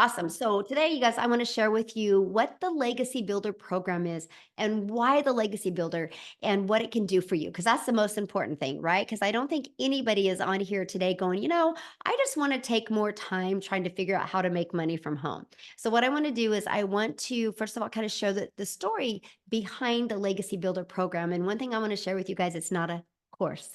Awesome. So today, you guys, I want to share with you what the Legacy Builder program is and why the Legacy Builder and what it can do for you. Because that's the most important thing, right? Because I don't think anybody is on here today going, I just want to take more time trying to figure out how to make money from home. So, what I want to do is, I want to, first of all, kind of show the story behind the Legacy Builder program. And one thing I want to share with you guys, it's not a course.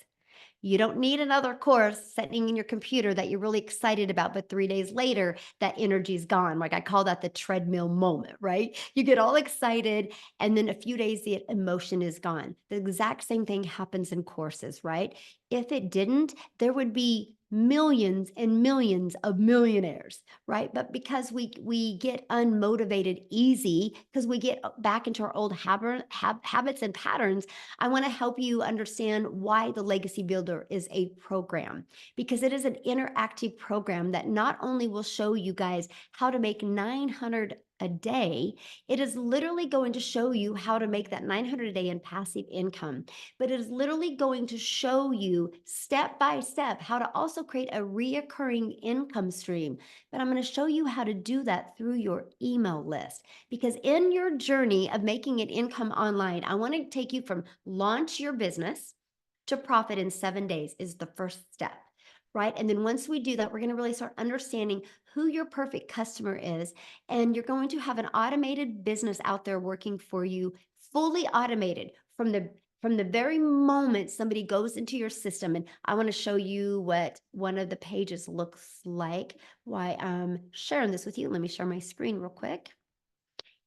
You don't need another course sitting in your computer that you're really excited about, but 3 days later, that energy's gone. Like, I call that the treadmill moment, right? You get all excited, and then a few days, the emotion is gone. The exact same thing happens in courses, right? If it didn't, there would be millions and millions of millionaires, right? But because we get unmotivated easy, because we get back into our old habits and patterns, I want to help you understand why the Legacy Builder is a program, because it is an interactive program that not only will show you guys how to make 900 a day, it is literally going to show you how to make that 900 a day in passive income. But it is literally going to show you step by step how to also create a reoccurring income stream. But I'm going to show you how to do that through your email list. Because in your journey of making an income online, I want to take you from launch your business to profit in 7 days is the first step, right? And then once we do that, we're going to really start understanding who your perfect customer is. And you're going to have an automated business out there working for you, fully automated from the very moment somebody goes into your system. And I want to show you what one of the pages looks like. Why I'm sharing this with you. Let me share my screen real quick.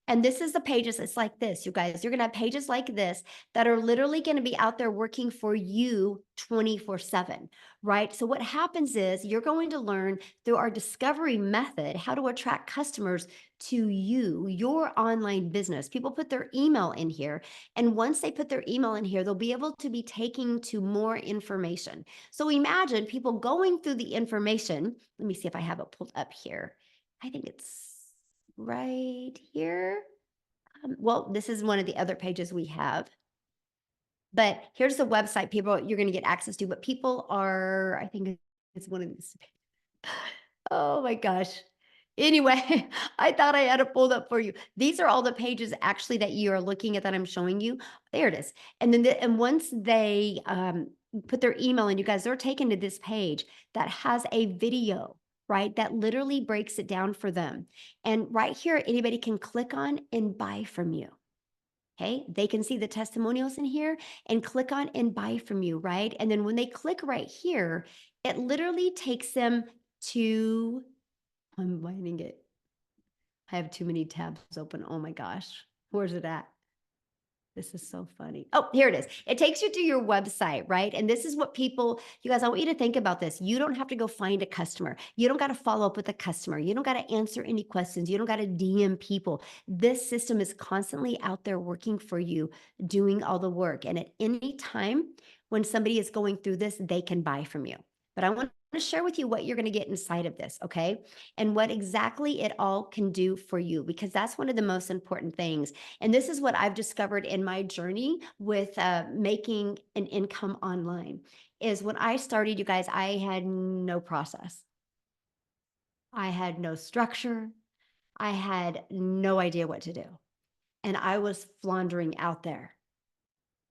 And this is the pages. It's like this, you guys. You're going to have pages like this that are literally going to be out there working for you 24/7, right? So, what happens is you're going to learn through our discovery method how to attract customers to you, your online business. People put their email in here. And once they put their email in here, they'll be able to be taking to more information. So, imagine people going through the information. Let me see if I have it pulled up here. I think it's right here. Well, this is one of the other pages we have. But here's the website people you're going to get access to. But people are, I think it's one of these. Oh my gosh. Anyway, I thought I had it pulled up for you. These are all the pages actually that you are looking at that I'm showing you. There it is. And then and once they put their email in, you guys, they're taken to this page that has a video, right? That literally breaks it down for them. And right here, anybody can click on and buy from you. Okay, they can see the testimonials in here and click on and buy from you, right? And then when they click right here, it literally takes them to, I'm finding it. I have too many tabs open. Oh my gosh. Where's it at? This is so funny. Oh, here it is. It takes you to your website, right? And this is what people, you guys, I want you to think about this. You don't have to go find a customer. You don't got to follow up with a customer. You don't got to answer any questions. You don't got to DM people. This system is constantly out there working for you, doing all the work. And at any time when somebody is going through this, they can buy from you. But I want to share with you what you're going to get inside of this, okay? And what exactly it all can do for you, because that's one of the most important things. And this is what I've discovered in my journey with making an income online is when I started, you guys, I had no process. I had no structure. I had no idea what to do. And I was floundering out there.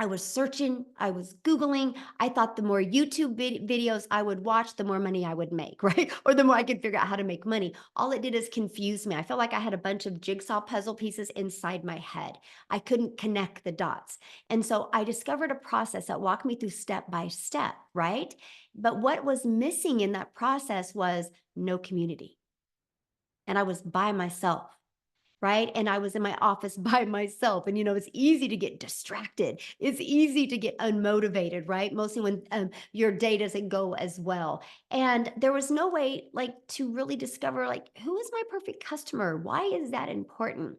I was searching, I was Googling. I thought the more YouTube videos I would watch, the more money I would make, right? Or the more I could figure out how to make money. All it did is confuse me. I felt like I had a bunch of jigsaw puzzle pieces inside my head. I couldn't connect the dots. And so I discovered a process that walked me through step by step, right? But what was missing in that process was no community. And I was by myself, right? And I was in my office by myself. And, it's easy to get distracted. It's easy to get unmotivated, right? Mostly when your day doesn't go as well. And there was no way like to really discover like, who is my perfect customer? Why is that important?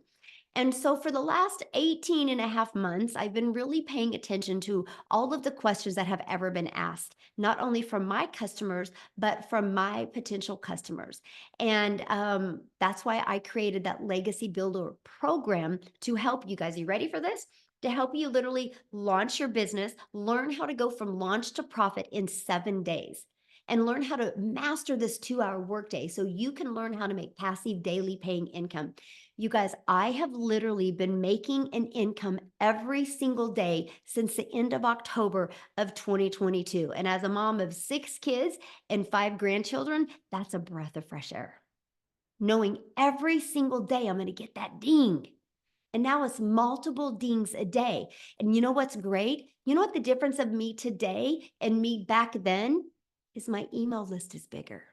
And so for the last 18 and a half months, I've been really paying attention to all of the questions that have ever been asked, not only from my customers, but from my potential customers. And that's why I created that Legacy Builder program to help you guys. Are you ready for this? To help you literally launch your business, learn how to go from launch to profit in 7 days. and learn how to master this 2-hour workday so you can learn how to make passive daily paying income. You guys, I have literally been making an income every single day since the end of October of 2022. And as a mom of 6 kids and 5 grandchildren, that's a breath of fresh air. Knowing every single day I'm going to get that ding. And now it's multiple dings a day. And you know what's great? You know what the difference of me today and me back then is? My email list is bigger.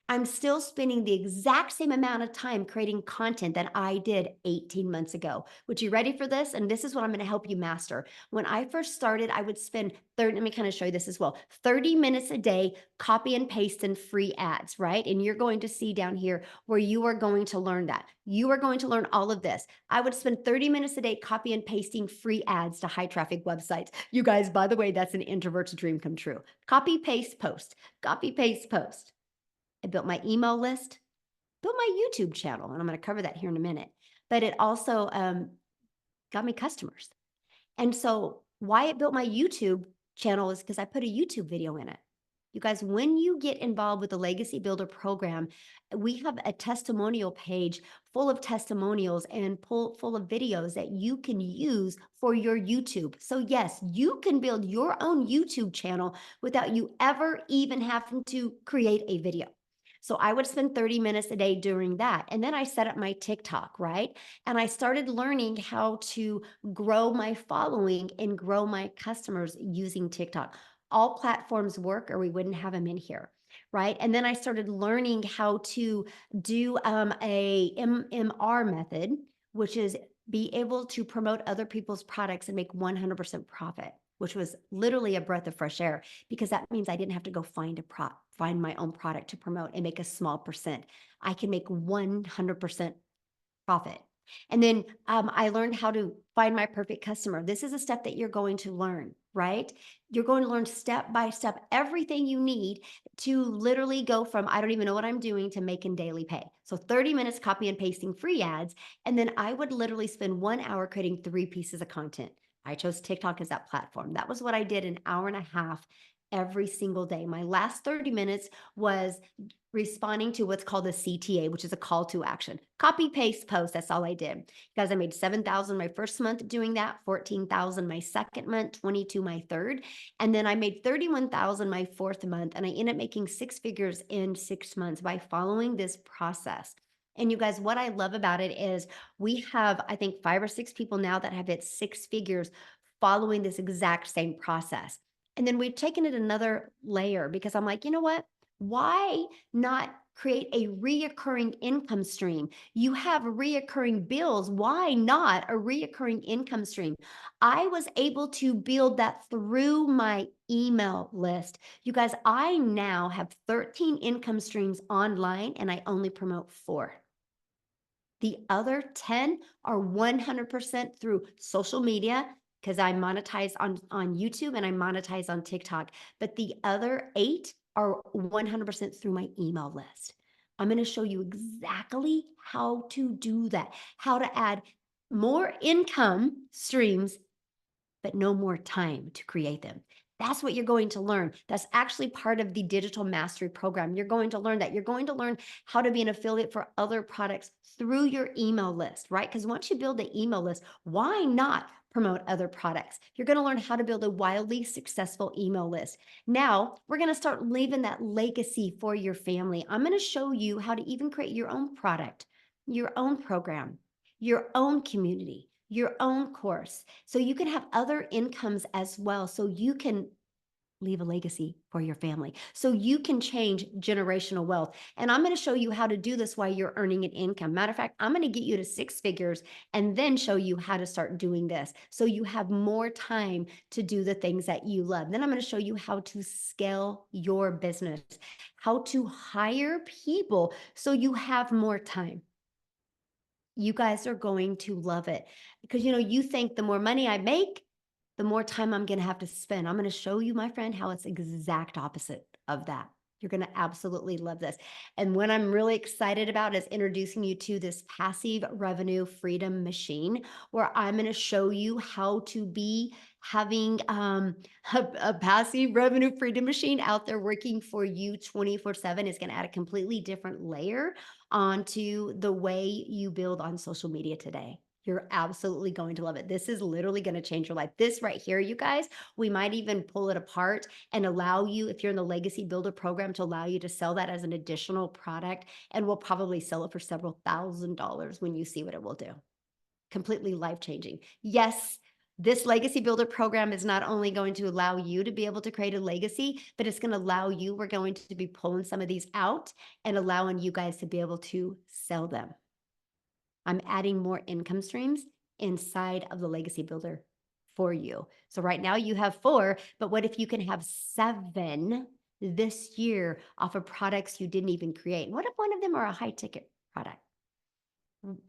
I'm still spending the exact same amount of time creating content that I did 18 months ago. Would you ready for this? And this is what I'm going to help you master. When I first started, I would spend 30, let me kind of show you this as well, 30 minutes a day, copy and paste in free ads, right? And you're going to see down here where you are going to learn that. You are going to learn all of this. I would spend 30 minutes a day copy and pasting free ads to high traffic websites. You guys, by the way, that's an introvert's dream come true. Copy, paste, post, copy, paste, post. I built my email list, built my YouTube channel, and I'm going to cover that here in a minute. But it also got me customers. And so why it built my YouTube channel is because I put a YouTube video in it. You guys, when you get involved with the Legacy Builder program, we have a testimonial page full of testimonials and full of videos that you can use for your YouTube. So yes, you can build your own YouTube channel without you ever even having to create a video. So I would spend 30 minutes a day doing that. And then I set up my TikTok, right? And I started learning how to grow my following and grow my customers using TikTok. All platforms work or we wouldn't have them in here, right? And then I started learning how to do a MMR method, which is be able to promote other people's products and make 100% profit, which was literally a breath of fresh air because that means I didn't have to go find my own product to promote and make a small percent. I can make 100% profit. And then I learned how to find my perfect customer. This is a step that you're going to learn, right? You're going to learn step by step everything you need to literally go from I don't even know what I'm doing to making daily pay. So 30 minutes copy and pasting free ads. And then I would literally spend 1 hour creating 3 pieces of content. I chose TikTok as that platform. That was what I did an hour and a half every single day. My last 30 minutes was responding to what's called a CTA, which is a call to action. Copy, paste, post. That's all I did. Guys, I made 7,000 my first month doing that, 14,000 my second month, 22 my third. And then I made 31,000 my fourth month. And I ended up making 6 figures in 6 months by following this process. And you guys, what I love about it is we have, I think, 5 or 6 people now that have hit 6 figures following this exact same process. And then we've taken it another layer because I'm like, you know what? Why not create a reoccurring income stream? You have reoccurring bills. Why not a reoccurring income stream? I was able to build that through my email list. You guys, I now have 13 income streams online and I only promote 4. The other 10 are 100% through social media because I monetize on YouTube and I monetize on TikTok. But the other 8 are 100% through my email list. I'm going to show you exactly how to do that, how to add more income streams, but no more time to create them. That's what you're going to learn. That's actually part of the digital mastery program. You're going to learn that. You're going to learn how to be an affiliate for other products through your email list, right? Because once you build the email list, why not promote other products? You're going to learn how to build a wildly successful email list. Now, we're going to start leaving that legacy for your family. I'm going to show you how to even create your own product, your own program, your own community, your own course. So you can have other incomes as well. So you can leave a legacy for your family. So you can change generational wealth. And I'm going to show you how to do this while you're earning an income. Matter of fact, I'm going to get you to 6 figures and then show you how to start doing this. So you have more time to do the things that you love. Then I'm going to show you how to scale your business, how to hire people so you have more time. You guys are going to love it because you think the more money I make, the more time I'm going to have to spend. I'm going to show you, my friend, how it's exact opposite of that. You're going to absolutely love this. And what I'm really excited about is introducing you to this passive revenue freedom machine where I'm going to show you how to be having a passive revenue freedom machine out there working for you 24/7 is going to add a completely different layer onto the way you build on social media today. You're absolutely going to love it. This is literally going to change your life. This right here, you guys, we might even pull it apart and allow you, if you're in the Legacy Builder program, to allow you to sell that as an additional product. And we'll probably sell it for several $1,000s when you see what it will do. Completely life changing. Yes, this Legacy Builder program is not only going to allow you to be able to create a legacy, but it's going to allow you, we're going to be pulling some of these out and allowing you guys to be able to sell them. I'm adding more income streams inside of the Legacy Builder for you. So right now you have 4, but what if you can have 7 this year off of products you didn't even create? What if one of them are a high ticket product?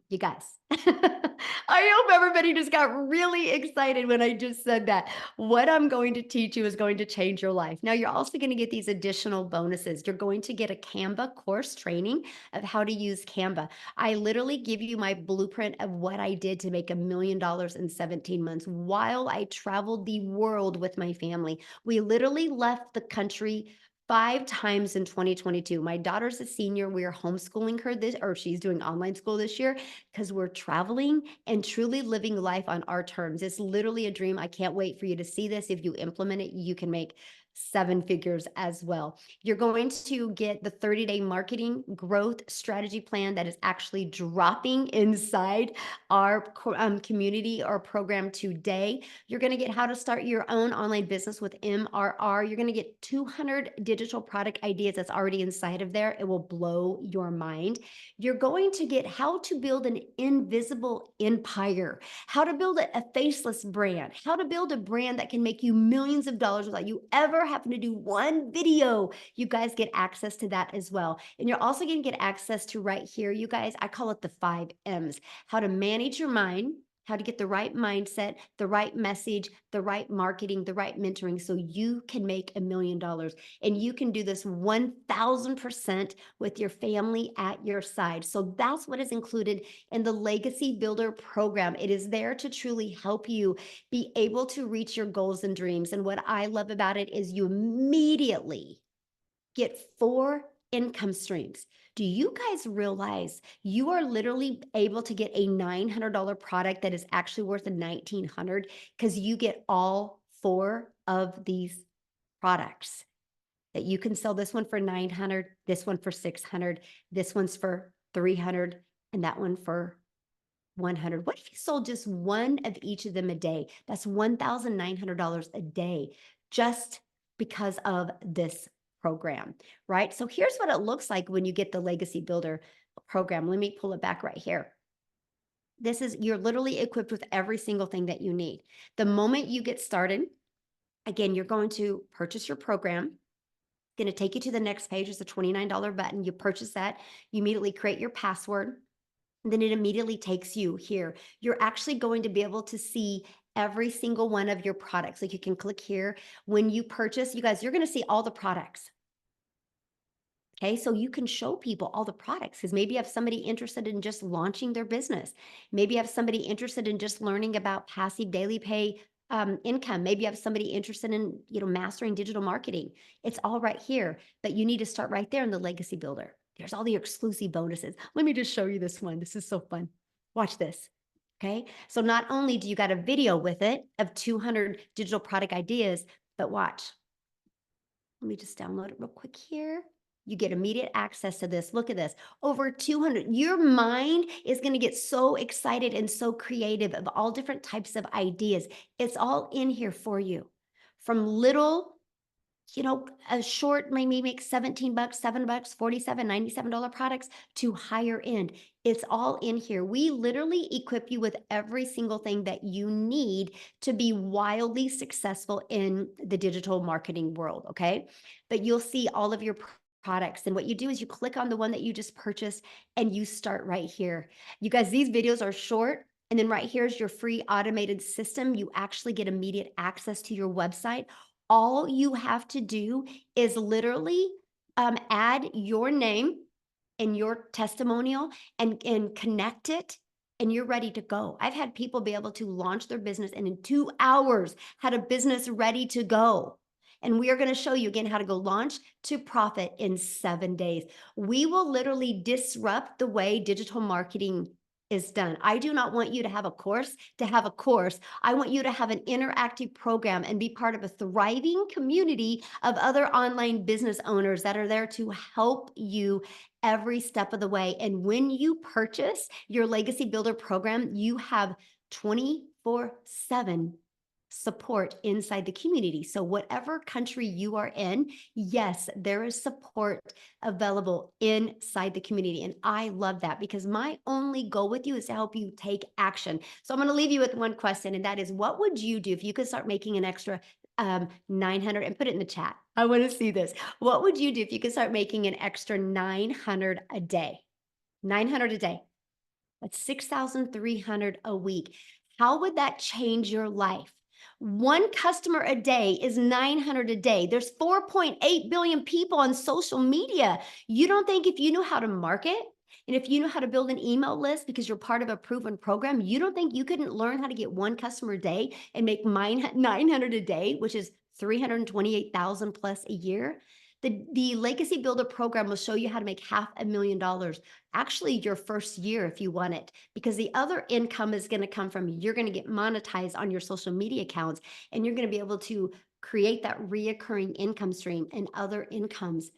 You guys, I hope everybody just got really excited when I just said that. What I'm going to teach you is going to change your life. Now, you're also going to get these additional bonuses. You're going to get a Canva course training of how to use Canva. I literally give you my blueprint of what I did to make $1 million in 17 months while I traveled the world with my family. We literally left the country 5 times in 2022. My daughter's a senior. We are homeschooling her this, or she's doing online school this year because we're traveling and truly living life on our terms. It's literally a dream. I can't wait for you to see this. If you implement it, you can make 7 figures as well. You're going to get the 30-day marketing growth strategy plan that is actually dropping inside our community or program today. You're going to get how to start your own online business with MRR. You're going to get 200 digital product ideas that's already inside of there. It will blow your mind. You're going to get how to build an invisible empire, how to build a faceless brand, how to build a brand that can make you millions of dollars without you ever having to do one video. You guys get access to that as well. And you're also going to get access to right here, you guys, I call it the 5 M's, how to manage your mind, how to get the right mindset, the right message, the right marketing, the right mentoring, so you can make $1 million. And you can do this 1000% with your family at your side. So that's what is included in the Legacy Builder program. It is there to truly help you be able to reach your goals and dreams. And what I love about it is you immediately get 4 income streams. Do you guys realize you are literally able to get a $900 product that is actually worth a $1,900 because you get all 4 of these products? That you can sell this one for 900, this one for 600, this one's for 300, and that one for 100. What if you sold just one of each of them a day? That's $1,900 a day just because of this program, right? So here's what it looks like when you get the Legacy Builder program. Let me pull it back right here. This is, you're literally equipped with every single thing that you need. The moment you get started, again, you're going to purchase your program. Going to take you to the next page. It's a $29 button. You purchase that. You immediately create your password. And then it immediately takes you here. You're actually going to be able to see every single one of your products. Like you can click here. When you purchase, you guys, you're going to see all the products. Okay, so you can show people all the products because maybe you have somebody interested in just launching their business. Maybe you have somebody interested in just learning about passive daily pay income. Maybe you have somebody interested in, mastering digital marketing. It's all right here, but you need to start right there in the Legacy Builder. There's all the exclusive bonuses. Let me just show you this one. This is so fun. Watch this. Okay, so not only do you got a video with it of 200 digital product ideas, but watch. Let me just download it real quick here. You get immediate access to this. Look at this. Over 200. Your mind is going to get so excited and so creative of all different types of ideas. It's all in here for you. From little, a short, maybe make 17 bucks, $7, $47, $97 products to higher end. It's all in here. We literally equip you with every single thing that you need to be wildly successful in the digital marketing world. Okay. But you'll see all of your products. And what you do is you click on the one that you just purchased and you start right here. You guys, these videos are short. And then right here is your free automated system. You actually get immediate access to your website. All you have to do is literally add your name and your testimonial and connect it. and you're ready to go. I've had people be able to launch their business and in 2 hours had a business ready to go. And we are going to show you again how to go launch to profit in 7 days. We will literally disrupt the way digital marketing is done. I do not want you to have a course to have a course. I want you to have an interactive program and be part of a thriving community of other online business owners that are there to help you every step of the way. And when you purchase your Legacy Builder program, you have 24/7 support inside the community. So whatever country you are in, yes, there is support available inside the community. And I love that because my only goal with you is to help you take action. So I'm going to leave you with one question, and that is, what would you do if you could start making an extra 900, and put it in the chat? I want to see this. What would you do if you could start making an extra 900 a day? 900 a day. That's 6,300 a week. How would that change your life? One customer a day is 900 a day. There's 4.8 billion people on social media. You don't think if you know how to market and if you know how to build an email list because you're part of a proven program, you don't think you couldn't learn how to get one customer a day and make 900 a day, which is 328,000 plus a year? The Legacy Builder program will show you how to make $500,000 actually your first year if you want it, because the other income is going to come from, you're going to get monetized on your social media accounts, and you're going to be able to create that reoccurring income stream and other incomes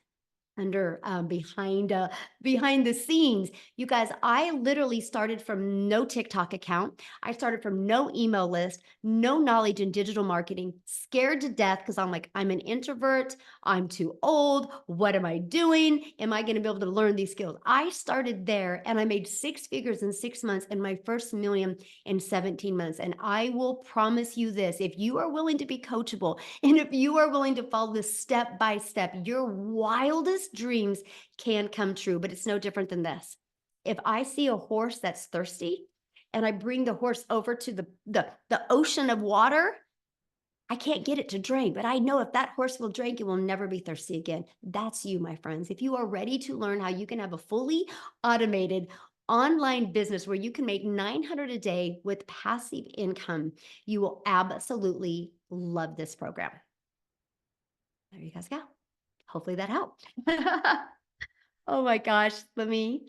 under behind the scenes. You guys, I literally started from no TikTok account. I started from no email list, no knowledge in digital marketing, scared to death because I'm like, I'm an introvert, I'm too old, what am I doing? Am I going to be able to learn these skills? I started there and I made 6 figures in 6 months and my first million in 17 months. And I will promise you this, if you are willing to be coachable, and if you are willing to follow this step by step, your wildest dreams can come true. But it's no different than this. If I see a horse that's thirsty and I bring the horse over to the ocean of water, I can't get it to drink, but I know if that horse will drink, it will never be thirsty again. That's you, my friends. If you are ready to learn how you can have a fully automated online business where you can make 900 a day with passive income, you will absolutely love this program. There you guys go. Hopefully that helped. Oh my gosh. Let me,